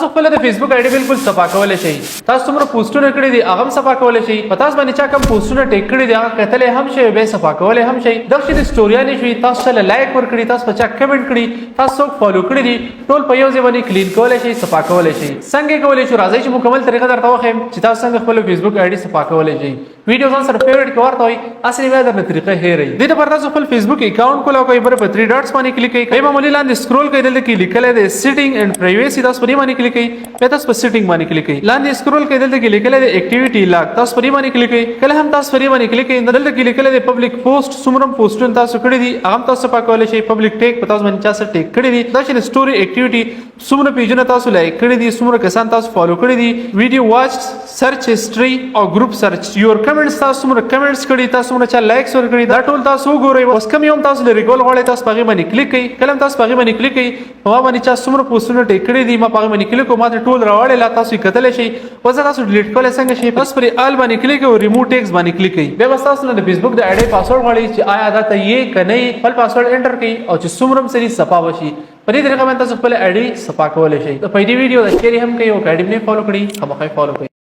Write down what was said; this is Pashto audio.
تاسو خپل د فیسبوک آی ډي بالکل صفا کولای شئ. تاسو څومره پوسټونه کړی دي هغه صفا کولای شئ. په تاسو باندې چا کوم پوسټونه ټیک کړی دي هغه کتل هم شي به صفا کولای هم شي. دغه د سټوریانې شوي تاسو ته لایک ورکړي تاسو په چا کمنټ کړي تاسو فالو کړی دي ټول په یو ځای باندې کلین کولای شئ صفا کولای شئ. څنګه کولای شئ راځي چې مکمل طریقه درته وښیم چې تاسو څنګه خپل فیسبوک آی ډي صفا کولای شئ. ویډیو ځان سره فیورټ کوارته وي اصلي وای درنه طریقه هېرئ. دې لپاره تاسو خپل فیسبوک اکاونټ کولاو کوئ پر 3 ډاټس باندې کلیک کړئ. معمولی لاندې سکرول کړئ دلته کې لیکل دی سیټینګ اینڈ پرایویسی تاسو په دې باندې کلیک کړئ. بیا تاسو په سیټینګ باندې کلیک کړئ. لاندې سکرول کړئ دلته کې لیکل دی اکټیویټي لاک تاسو په دې باندې کلیک کړئ. کله هم تاسو په دې باندې کلیک کړئ دلته کې لیکل دی پبلک پوسټ څومره پوسټونه تاسو کړی دي هغه تاسو په کولای شئ. پبلک ټیک په تاسو باندې چا ټیک کړی دي دا چې سټوري اکټیویټي څومره پیجونه تاسو لایک کړی دي څومره کسان تاسو فالو کړی دي ویډیو واچ سرچ هیستوري او ګروپ سرچ یور کمنټس تاسو څومره کمنټس کړی تاسو څومره چا لایکس ور کړی دا ټول تاسو وګورئ. اوس کوم یو تاسو لري ګول غواړئ تاسو په باندې کلیک کړئ. کله تاسو په باندې کلیک کړئ ما باندې چا څومره پوسټونه ټیک کړی دي ما په باندې کلیک کوم ما ته ټول راوړل لا تاسو کتل شي. اوس تاسو ډیلیټ کولای څنګه شي بس پر آل باندې کلیک او ریموو ټیکس باندې کلیک کړئ. بیا تاسو د فیسبوک د آی ډي پاسورډ غواړئ چې آیا دا ته یې کنه خپل پاسورډ انټر کړئ او چې څومره سری صفا وشي. په دې طریقه باندې تاسو خپل آی ډي صفا کولای شئ. په دې ویډیو د شیر هم کوي او اکیډمي فالو کړئ خامخا فالو کړئ.